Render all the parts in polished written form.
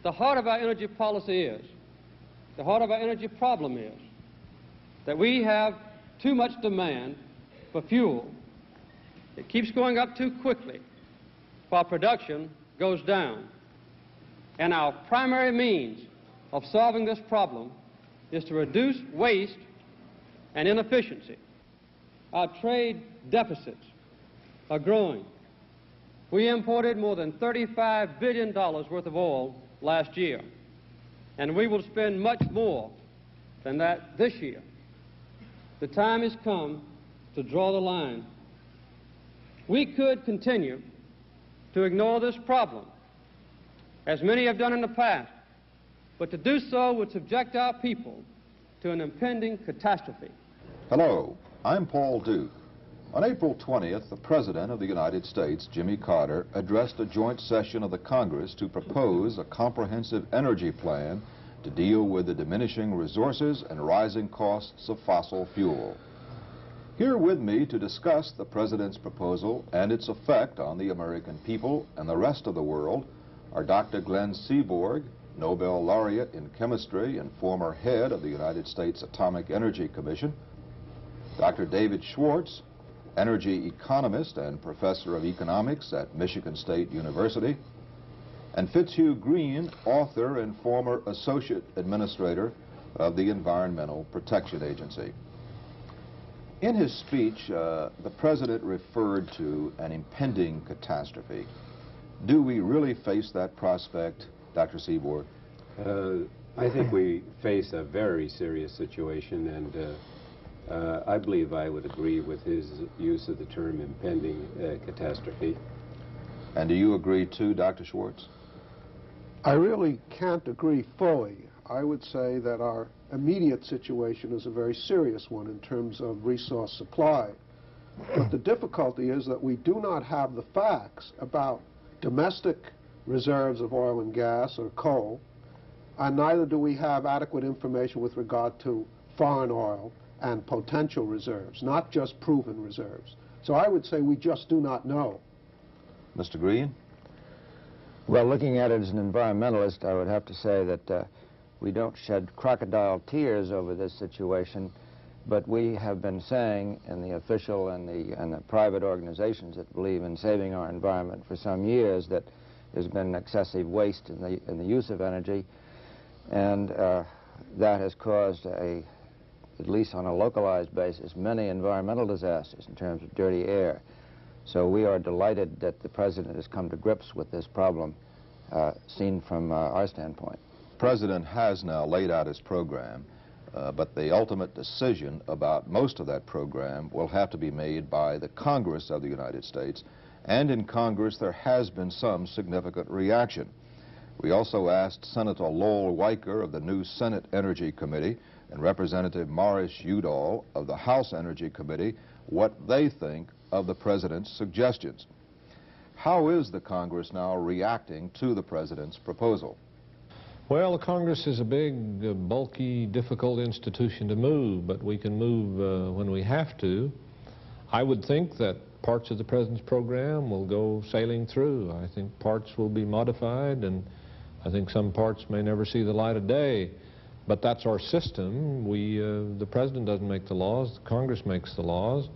the heart of our energy policy is, the heart of our energy problem is, that we have too much demand for fuel. It keeps going up too quickly while production goes down. And our primary means of solving this problem is to reduce waste and inefficiency. Our trade deficits are growing. We imported more than $35 billion worth of oil last year, and we will spend much more than that this year. The time has come to draw the line. We could continue to ignore this problem, as many have done in the past, but to do so would subject our people to an impending catastrophe. Hello, I'm Paul Duke. On April 20th, the President of the United States, Jimmy Carter, addressed a joint session of the Congress to propose a comprehensive energy plan to deal with the diminishing resources and rising costs of fossil fuel. Here with me to discuss the President's proposal and its effect on the American people and the rest of the world are Dr. Glenn Seaborg, Nobel laureate in chemistry and former head of the United States Atomic Energy Commission, Dr. David Schwartz, energy economist and professor of economics at Michigan State University, and Fitzhugh Green, author and former associate administrator of the Environmental Protection Agency. In his speech, the President referred to an impending catastrophe. Do we really face that prospect, Dr. Seaborg? I think we face a very serious situation, and I believe I would agree with his use of the term impending catastrophe. And do you agree too, Dr. Schwartz? I really can't agree fully. I would say that our immediate situation is a very serious one in terms of resource supply. But the difficulty is that we do not have the facts about domestic reserves of oil and gas or coal, and neither do we have adequate information with regard to foreign oil and potential reserves, not just proven reserves. So I would say we just do not know. Mr. Green? Well, looking at it as an environmentalist, I would have to say that we don't shed crocodile tears over this situation, but we have been saying in the official and the private organizations that believe in saving our environment for some years that there's been excessive waste in the use of energy, and that has caused at least on a localized basis, many environmental disasters in terms of dirty air. So we are delighted that the President has come to grips with this problem, seen from our standpoint. The President has now laid out his program, but the ultimate decision about most of that program will have to be made by the Congress of the United States, and in Congress there has been some significant reaction. We also asked Senator Lowell Weicker of the new Senate Energy Committee and Representative Morris Udall of the House Energy Committee what they think of the President's suggestions. How is the Congress now reacting to the President's proposal? Well, the Congress is a big, bulky, difficult institution to move, but we can move when we have to. I would think that parts of the President's program will go sailing through. I think parts will be modified, and I think some parts may never see the light of day. But that's our system. The President doesn't make the laws, the Congress makes the laws.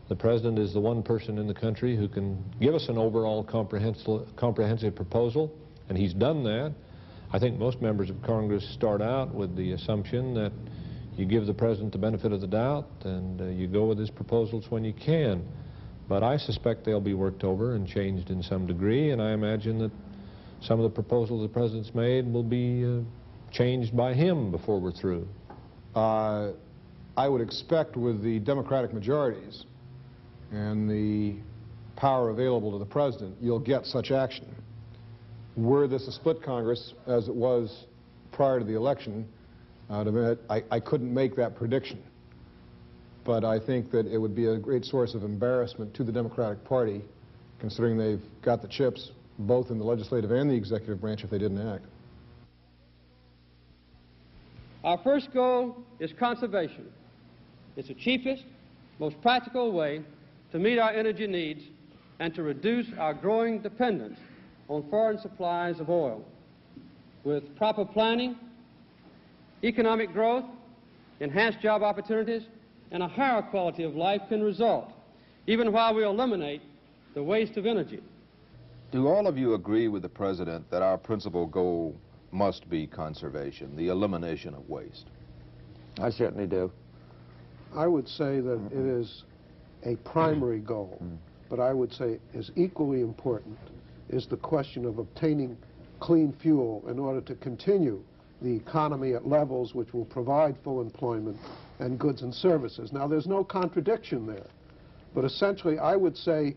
The President is the one person in the country who can give us an overall comprehensive proposal, and he's done that. I think most members of Congress start out with the assumption that you give the President the benefit of the doubt and you go with his proposals when you can. But I suspect they'll be worked over and changed in some degree, and I imagine that some of the proposals the President's made will be changed by him before we're through. I would expect with the Democratic majorities and the power available to the President, you'll get such action. Were this a split Congress, as it was prior to the election, I couldn't make that prediction. But I think that it would be a great source of embarrassment to the Democratic Party, considering they've got the chips both in the legislative and the executive branch if they didn't act. Our first goal is conservation. It's the cheapest, most practical way to meet our energy needs and to reduce our growing dependence on foreign supplies of oil. with proper planning, economic growth, enhanced job opportunities, and a higher quality of life can result, even while we eliminate the waste of energy. Do all of you agree with the President that our principal goal must be conservation, the elimination of waste? I certainly do. I would say that it is a primary goal, but I would say is equally important is the question of obtaining clean fuel in order to continue the economy at levels which will provide full employment and goods and services. Now, there's no contradiction there, but essentially I would say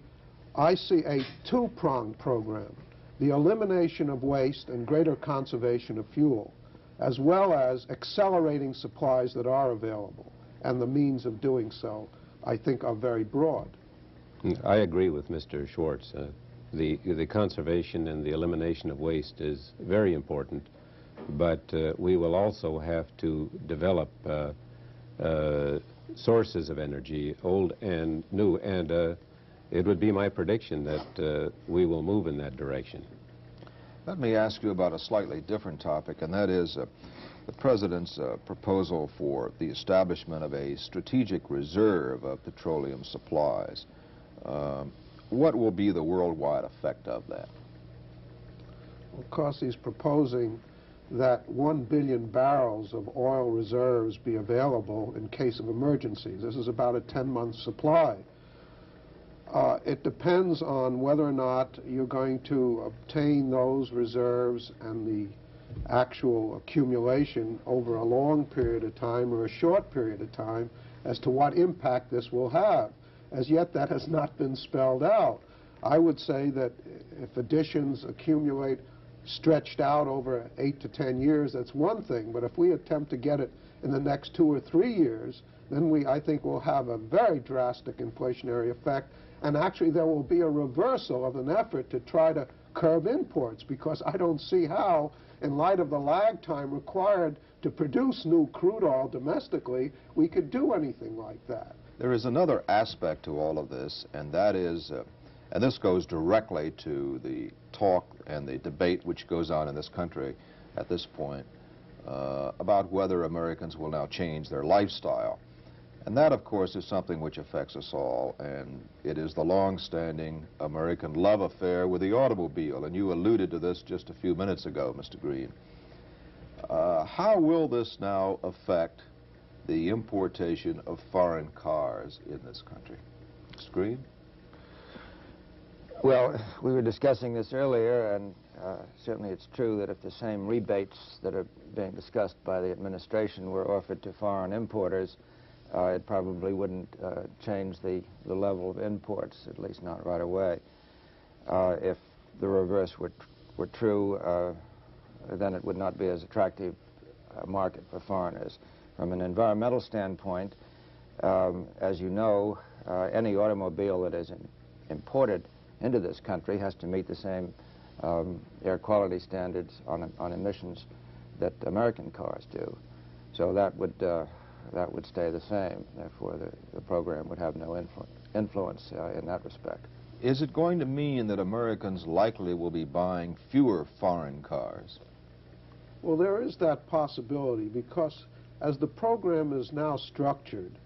I see a two-pronged program, the elimination of waste and greater conservation of fuel, as well as accelerating supplies that are available, and the means of doing so, I think, are very broad. I agree with Mr. Schwartz. The conservation and the elimination of waste is very important, but we will also have to develop sources of energy, old and new, and it would be my prediction that we will move in that direction. Let me ask you about a slightly different topic, and that is the President's proposal for the establishment of a strategic reserve of petroleum supplies. What will be the worldwide effect of that? Of course, he's proposing that 1 billion barrels of oil reserves be available in case of emergencies. This is about a 10-month supply. It depends on whether or not you're going to obtain those reserves and the actual accumulation over a long period of time or a short period of time as to what impact this will have. As yet, that has not been spelled out. I would say that if additions accumulate stretched out over 8 to 10 years, that's one thing. But if we attempt to get it in the next 2 or 3 years, then I think we'll have a very drastic inflationary effect. And actually, there will be a reversal of an effort to try to curb imports, because I don't see how, in light of the lag time required to produce new crude oil domestically, we could do anything like that. There is another aspect to all of this, and that is, and this goes directly to the talk and the debate which goes on in this country at this point about whether Americans will now change their lifestyle. And that, of course, is something which affects us all, and it is the long-standing American love affair with the automobile, and you alluded to this just a few minutes ago, Mr. Green. How will this now affect the importation of foreign cars in this country? Mr. Green? Well, we were discussing this earlier, and certainly it's true that if the same rebates that are being discussed by the administration were offered to foreign importers, it probably wouldn't change the level of imports, at least not right away. If the reverse were true, then it would not be as attractive a market for foreigners. From an environmental standpoint, as you know, any automobile that is imported into this country has to meet the same air quality standards on emissions that American cars do. So that would stay the same. Therefore, the program would have no influence in that respect. Is it going to mean that Americans likely will be buying fewer foreign cars? Well, there is that possibility, because as the program is now structured,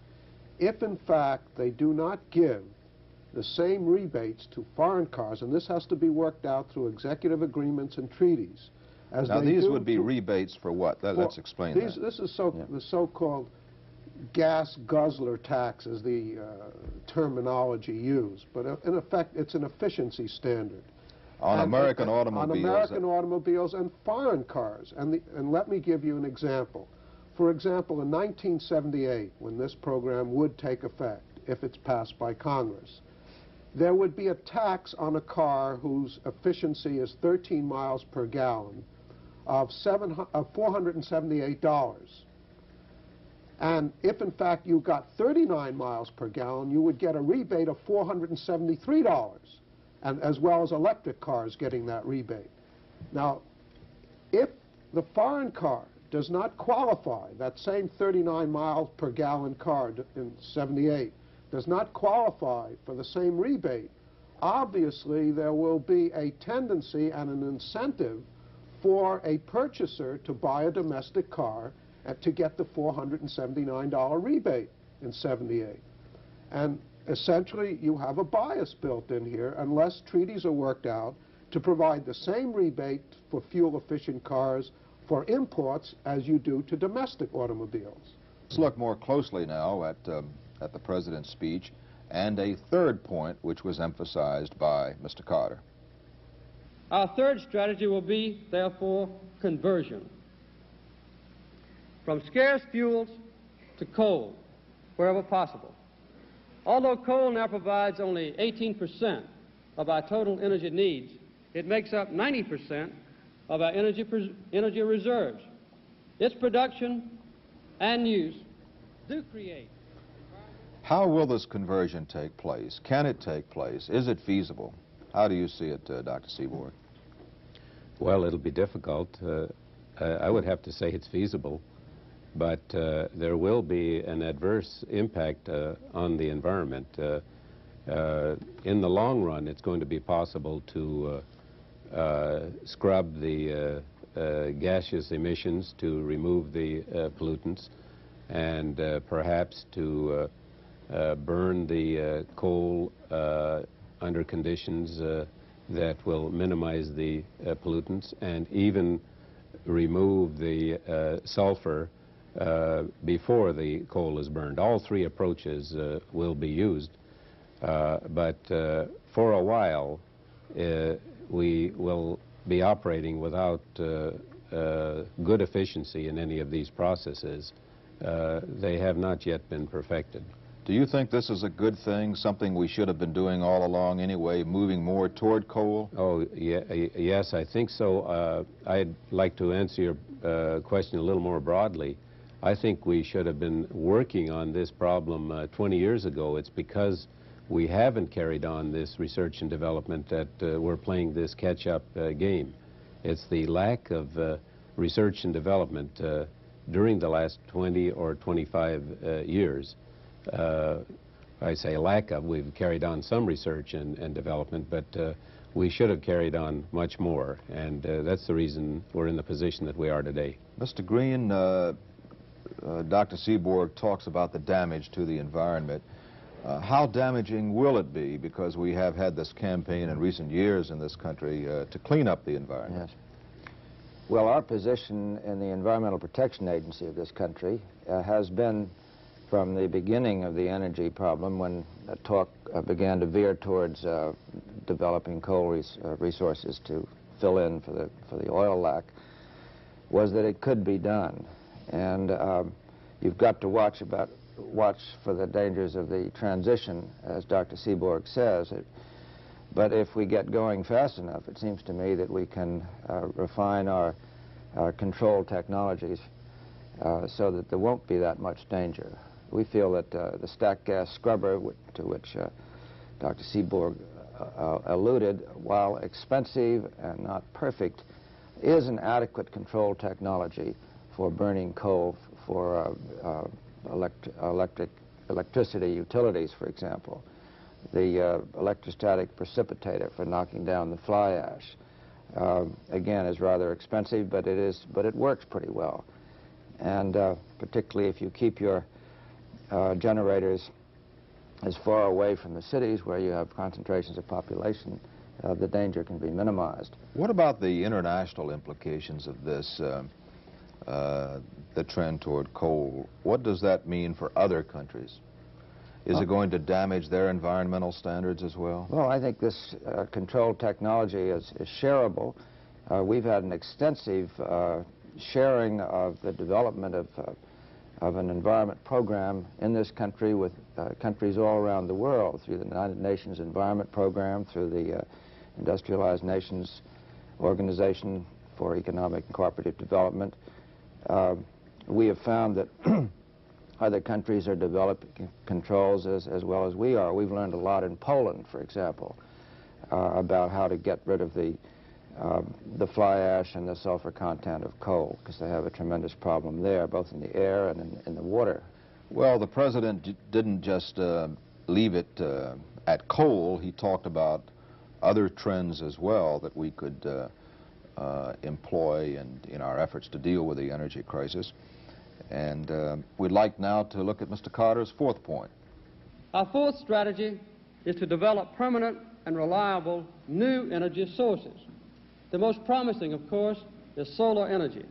if in fact they do not give the same rebates to foreign cars, and this has to be worked out through executive agreements and treaties. As now, they these do would be rebates for what? Let's explain that. This is the so-called gas guzzler tax is the terminology used, but in effect it's an efficiency standard. On American automobiles? On American automobiles and foreign cars. And let me give you an example. For example, in 1978, when this program would take effect, if it's passed by Congress, there would be a tax on a car whose efficiency is 13 miles per gallon of $478. And if, in fact, you got 39 miles per gallon, you would get a rebate of $473, and as well as electric cars getting that rebate. Now, if the foreign car does not qualify, that same 39 miles per gallon car in 78 does not qualify for the same rebate, obviously there will be a tendency and an incentive for a purchaser to buy a domestic car to get the $479 rebate in '78. And essentially, you have a bias built in here unless treaties are worked out to provide the same rebate for fuel-efficient cars for imports as you do to domestic automobiles. Let's look more closely now at the President's speech and a third point which was emphasized by Mr. Carter. Our third strategy will be, therefore, conversion from scarce fuels to coal, wherever possible. Although coal now provides only 18% of our total energy needs, it makes up 90% of our energy reserves. Its production and use do create. How will this conversion take place? Can it take place? Is it feasible? How do you see it, Dr. Seaborg? Well, it'll be difficult. I would have to say it's feasible, but there will be an adverse impact on the environment. In the long run, it's going to be possible to scrub the gaseous emissions to remove the pollutants, and perhaps to burn the coal under conditions that will minimize the pollutants, and even remove the sulfur before the coal is burned. All three approaches will be used, but for a while we will be operating without good efficiency in any of these processes. They have not yet been perfected. Do you think this is a good thing, something we should have been doing all along anyway, moving more toward coal? Oh, yeah, yes, I think so. I'd like to answer your question a little more broadly. I think we should have been working on this problem 20 years ago. It's because we haven't carried on this research and development that we're playing this catch-up game. It's the lack of research and development during the last 20 or 25 years. I say lack of. We've carried on some research and development, but we should have carried on much more, and that's the reason we're in the position that we are today. Mr. Green, Dr. Seaborg talks about the damage to the environment. How damaging will it be? Because we have had this campaign in recent years in this country to clean up the environment. Yes. Well, our position in the Environmental Protection Agency of this country has been, from the beginning of the energy problem, when talk began to veer towards developing coal resources to fill in for the oil lack, was that it could be done. And you've got to watch for the dangers of the transition, as Dr. Seaborg says. But if we get going fast enough, it seems to me that we can refine our control technologies so that there won't be that much danger. We feel that the stacked gas scrubber, to which Dr. Seaborg alluded, while expensive and not perfect, is an adequate control technology for burning coal for electricity utilities, for example. The electrostatic precipitator for knocking down the fly ash, again, is rather expensive, but it works pretty well. And particularly if you keep your generators as far away from the cities where you have concentrations of population, the danger can be minimized. What about the international implications of this, the trend toward coal? What does that mean for other countries? Is it going to damage their environmental standards as well? Well, I think this control technology is shareable. We've had an extensive sharing of the development of an environment program in this country with countries all around the world, through the United Nations Environment Program, through the Industrialized Nations Organization for Economic and Cooperative Development. We have found that other countries are developing controls as well as we are. We've learned a lot in Poland, for example, about how to get rid of the fly ash and the sulfur content of coal, because they have a tremendous problem there, both in the air and in the water. Well, the President didn't just leave it at coal. He talked about other trends as well that we could employ in our efforts to deal with the energy crisis. And we'd like now to look at Mr. Carter's fourth point. Our fourth strategy is to develop permanent and reliable new energy sources. The most promising, of course, is solar energy,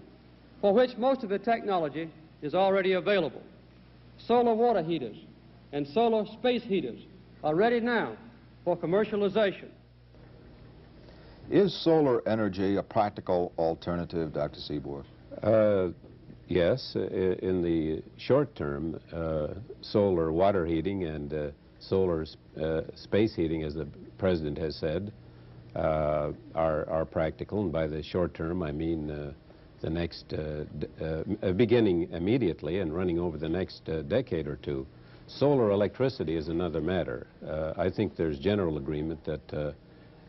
for which most of the technology is already available. Solar water heaters and solar space heaters are ready now for commercialization. Is solar energy a practical alternative, Dr. Seaborg? Yes, in the short term, solar water heating and solar space heating, as the President has said, are practical. And by the short term, I mean the next, beginning immediately and running over the next decade or two. Solar electricity is another matter. I think there's general agreement that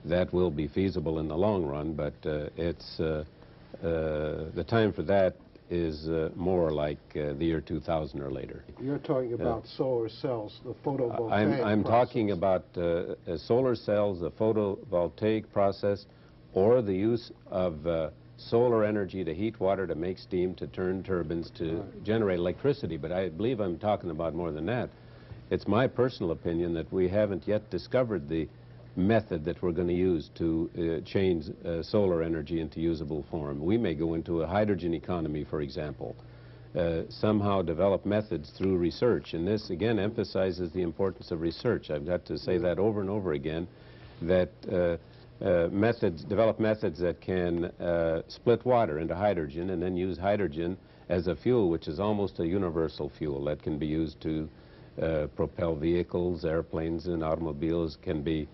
that will be feasible in the long run, but it's the time for that is more like the year 2000 or later. You're talking about solar cells, the photovoltaic I'm process. talking about solar cells, the photovoltaic process, or the use of solar energy to heat water, to make steam, to turn turbines, to generate electricity. But I believe I'm talking about more than that. It's my personal opinion that we haven't yet discovered the method that we're going to use to change solar energy into usable form. We may go into a hydrogen economy, for example, somehow develop methods through research. And this, again, emphasizes the importance of research. I've got to say that over and over again, that develop methods that can split water into hydrogen and then use hydrogen as a fuel, which is almost a universal fuel that can be used to propel vehicles, airplanes, and automobiles, can be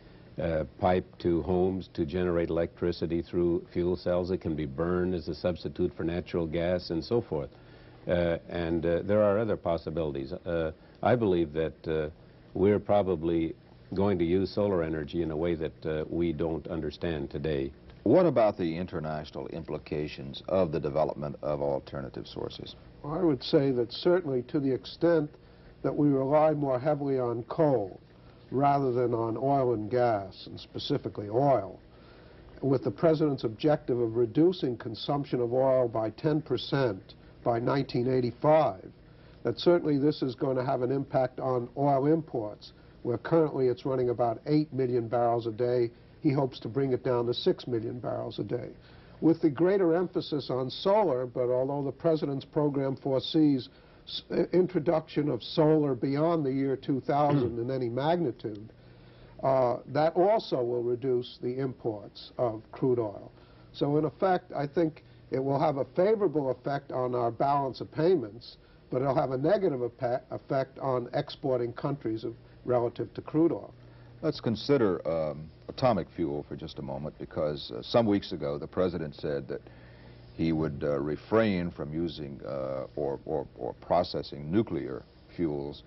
piped to homes to generate electricity through fuel cells. It can be burned as a substitute for natural gas and so forth. And there are other possibilities. I believe that we're probably going to use solar energy in a way that we don't understand today. What about the international implications of the development of alternative sources? Well, I would say that certainly to the extent that we rely more heavily on coal rather than on oil and gas, and specifically oil, with the President's objective of reducing consumption of oil by 10% by 1985, that certainly this is going to have an impact on oil imports, where currently it's running about 8 million barrels a day. He hopes to bring it down to 6 million barrels a day. With the greater emphasis on solar, but although the President's program foresees introduction of solar beyond the year 2000 in any magnitude, that also will reduce the imports of crude oil. So in effect, I think it will have a favorable effect on our balance of payments, but it'll have a negative effect on exporting countries relative to crude oil. Let's consider atomic fuel for just a moment, because some weeks ago the President said that he would refrain from using or processing nuclear fuels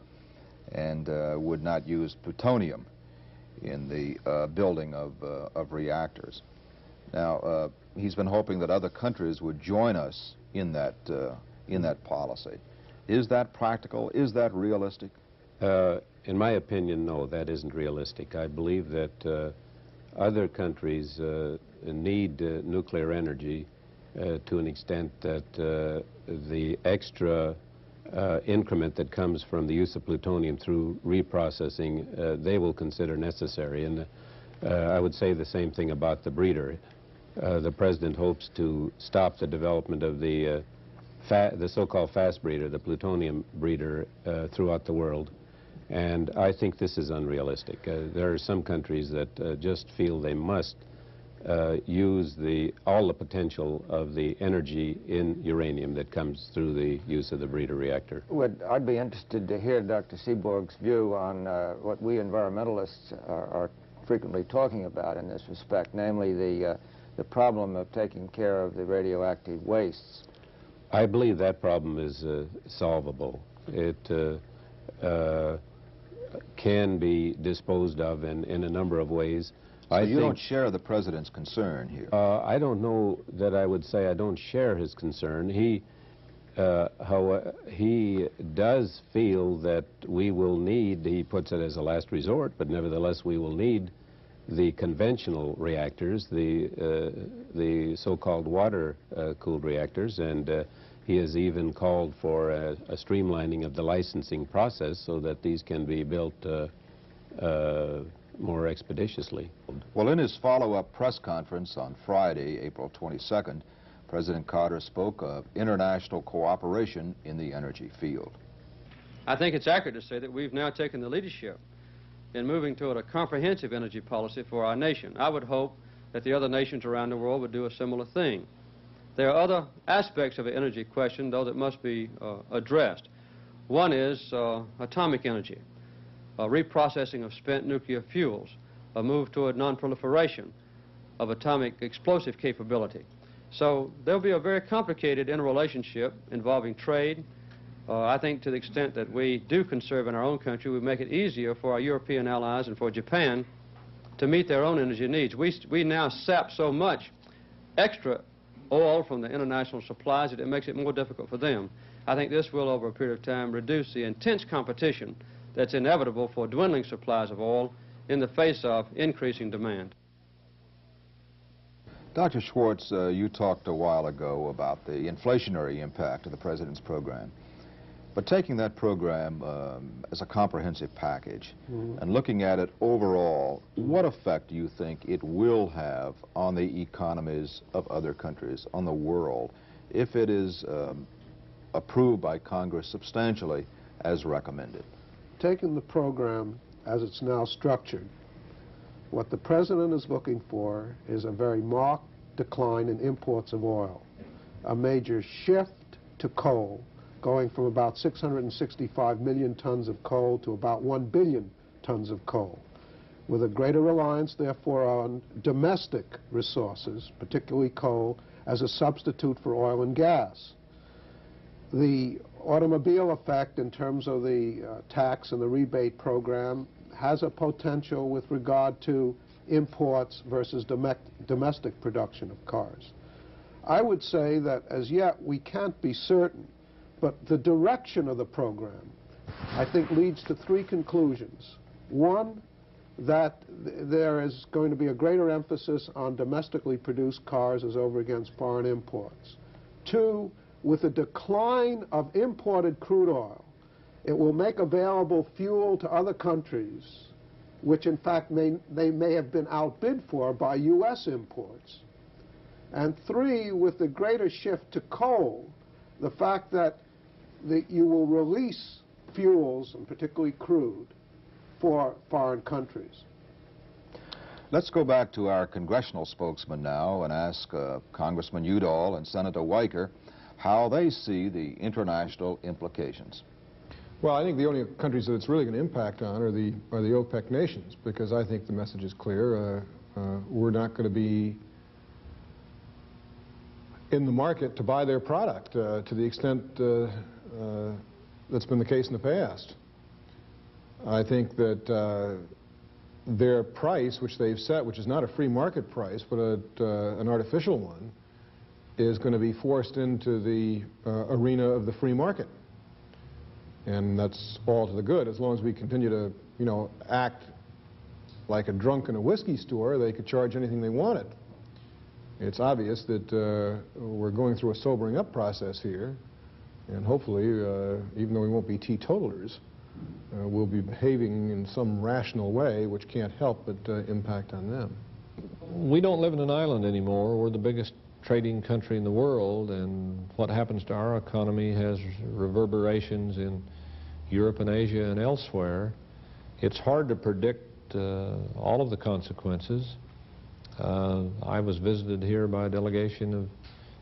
and would not use plutonium in the building of reactors. Now, he's been hoping that other countries would join us in that policy. Is that practical? Is that realistic? In my opinion, no, that isn't realistic. I believe that other countries need nuclear energy to an extent that the extra increment that comes from the use of plutonium through reprocessing, they will consider necessary. And I would say the same thing about the breeder. The President hopes to stop the development of the so-called fast breeder, the plutonium breeder, throughout the world. And I think this is unrealistic. There are some countries that just feel they must use all the potential of the energy in uranium that comes through the use of the breeder reactor. I'd be interested to hear Dr. Seaborg's view on what we environmentalists are frequently talking about in this respect, namely the problem of taking care of the radioactive wastes. I believe that problem is solvable. It can be disposed of in a number of ways. So you don't share the President's concern here? I don't know that I would say I don't share his concern. He does feel that we will need, he puts it as a last resort, but nevertheless we will need the conventional reactors, the so-called water-cooled reactors, and he has even called for a streamlining of the licensing process so that these can be built more expeditiously. Well, in his follow-up press conference on Friday, April 22nd, President Carter spoke of international cooperation in the energy field. I think it's accurate to say that we've now taken the leadership in moving toward a comprehensive energy policy for our nation. I would hope that the other nations around the world would do a similar thing. There are other aspects of the energy question, though, that must be addressed. One is atomic energy, reprocessing of spent nuclear fuels, a move toward non-proliferation of atomic explosive capability. So there'll be a very complicated interrelationship involving trade. I think to the extent that we do conserve in our own country, we make it easier for our European allies and for Japan to meet their own energy needs. We now sap so much extra oil from the international supplies that it makes it more difficult for them. I think this will, over a period of time, reduce the intense competition that's inevitable for dwindling supplies of oil in the face of increasing demand. Dr. Schwartz, you talked a while ago about the inflationary impact of the President's program. But taking that program as a comprehensive package and looking at it overall, what effect do you think it will have on the economies of other countries, on the world, if it is approved by Congress substantially as recommended? Taking the program as it's now structured, what the President is looking for is a very marked decline in imports of oil, a major shift to coal, going from about 665 million tons of coal to about 1 billion tons of coal, with a greater reliance, therefore, on domestic resources, particularly coal, as a substitute for oil and gas. The automobile effect in terms of the tax and the rebate program has a potential with regard to imports versus domestic production of cars. I would say that as yet we can't be certain, but the direction of the program, I think, leads to three conclusions. One, that there is going to be a greater emphasis on domestically produced cars as over against foreign imports. Two, with the decline of imported crude oil, it will make available fuel to other countries, which in fact they may have been outbid for by U.S. imports. And three, with the greater shift to coal, the fact that you will release fuels, and particularly crude, for foreign countries. Let's go back to our congressional spokesman now and ask Congressman Udall and Senator Weicker how they see the international implications. Well, I think the only countries that it's really going to impact on are the OPEC nations, because I think the message is clear. We're not going to be in the market to buy their product to the extent that's been the case in the past. I think that their price, which they've set, which is not a free market price, but an artificial one, is going to be forced into the arena of the free market. And that's all to the good. As long as we continue to, act like a drunk in a whiskey store, they could charge anything they wanted. It's obvious that we're going through a sobering up process here, and hopefully, even though we won't be teetotalers, we'll be behaving in some rational way which can't help but impact on them. We don't live in an island anymore. We're the biggest trading country in the world, and what happens to our economy has reverberations in Europe and Asia and elsewhere. It's hard to predict all of the consequences. I was visited here by a delegation of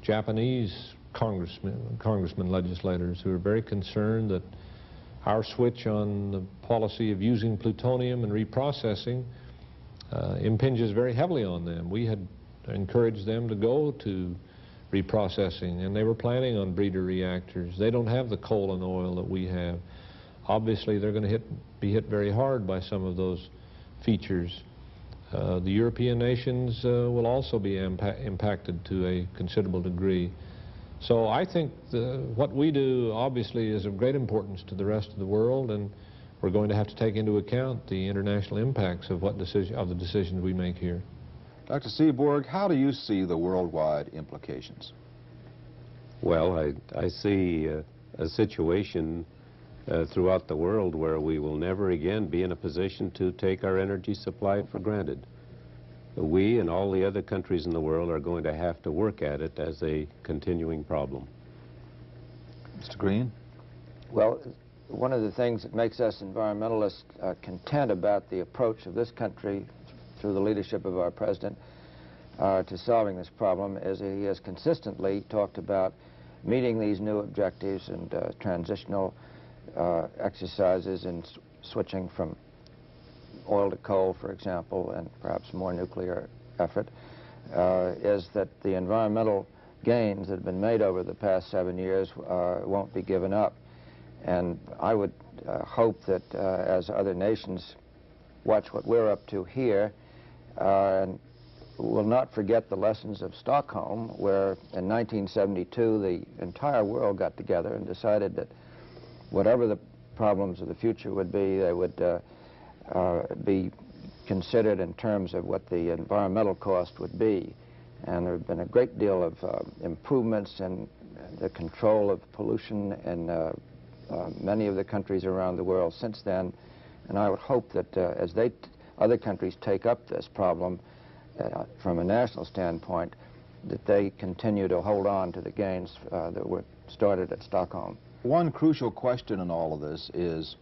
Japanese congressmen, legislators, who are very concerned that our switch on the policy of using plutonium and reprocessing impinges very heavily on them. We had encouraged them to go to reprocessing, and they were planning on breeder reactors. They don't have the coal and oil that we have. Obviously, they're going to be hit very hard by some of those features. The European nations will also be impacted to a considerable degree. So I think what we do, obviously, is of great importance to the rest of the world, and we're going to have to take into account the international impacts of the decisions we make here. Dr. Seaborg, how do you see the worldwide implications? Well, I see a situation throughout the world where we will never again be in a position to take our energy supply for granted. We and all the other countries in the world are going to have to work at it as a continuing problem. Mr. Green? Well, one of the things that makes us environmentalists content about the approach of this country through the leadership of our president to solving this problem is that he has consistently talked about meeting these new objectives and transitional exercises in switching from oil to coal, for example, and perhaps more nuclear effort, is that the environmental gains that have been made over the past 7 years won't be given up. And I would hope that as other nations watch what we're up to here, and will not forget the lessons of Stockholm, where in 1972 the entire world got together and decided that whatever the problems of the future would be, they would be considered in terms of what the environmental cost would be. And there have been a great deal of improvements in the control of pollution in many of the countries around the world since then. And I would hope that as other countries take up this problem from a national standpoint, that they continue to hold on to the gains that were started at Stockholm. One crucial question in all of this is,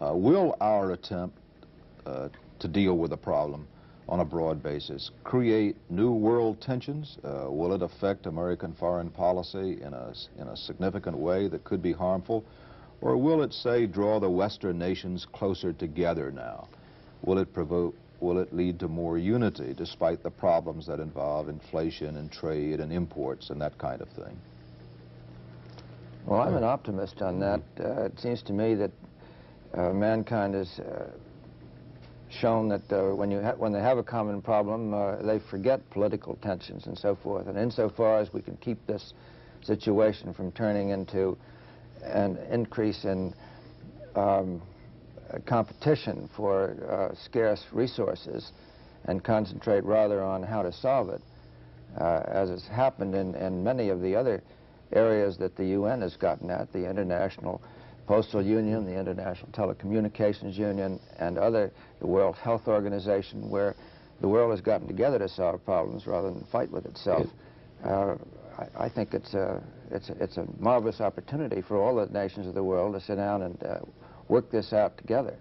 will our attempt to deal with the problem on a broad basis create new world tensions? Will it affect American foreign policy in a significant way that could be harmful? Or will it, say, draw the Western nations closer together now? Will it lead to more unity despite the problems that involve inflation and trade and imports and that kind of thing? Well, I'm an optimist on that. It seems to me that mankind has shown that when they have a common problem, they forget political tensions and so forth. And insofar as we can keep this situation from turning into an increase in competition for scarce resources and concentrate rather on how to solve it, as has happened in many of the other areas that the UN has gotten at, the International Postal Union, the International Telecommunications Union, and the World Health Organization, where the world has gotten together to solve problems rather than fight with itself. I think it's a marvelous opportunity for all the nations of the world to sit down and work this out together.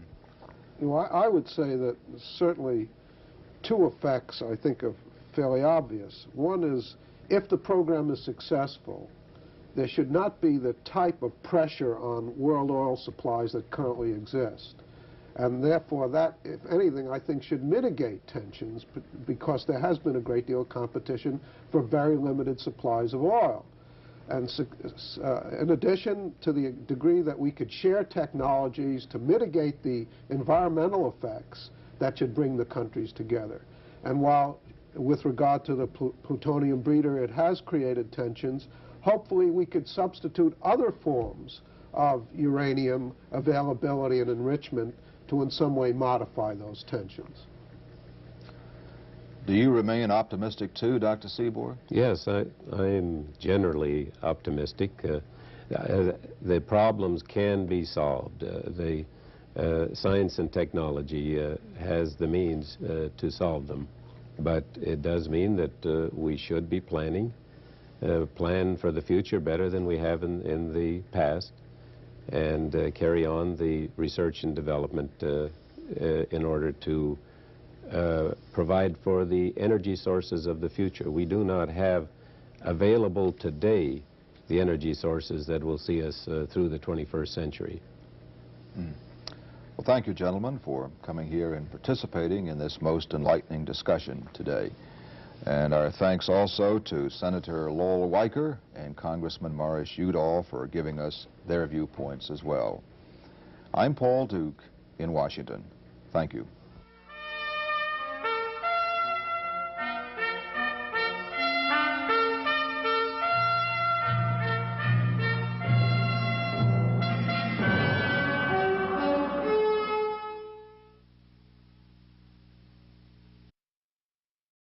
You know, I would say that certainly two effects I think are fairly obvious. One is, if the program is successful, there should not be the type of pressure on world oil supplies that currently exist. And therefore that, if anything, I think should mitigate tensions, because there has been a great deal of competition for very limited supplies of oil. And in addition, to the degree that we could share technologies to mitigate the environmental effects, that should bring the countries together. And while with regard to the plutonium breeder, it has created tensions, hopefully we could substitute other forms of uranium availability and enrichment to in some way modify those tensions. Do you remain optimistic too, Dr. Seaborg? Yes, I'm generally optimistic. The problems can be solved. The science and technology has the means to solve them. But it does mean that we should be planning, plan for the future better than we have in the past, and carry on the research and development in order to provide for the energy sources of the future. We do not have available today the energy sources that will see us through the 21st century. Well, thank you, gentlemen, for coming here and participating in this most enlightening discussion today. And our thanks also to Senator Lowell Weicker and Congressman Morris Udall for giving us their viewpoints as well. I'm Paul Duke in Washington. Thank you.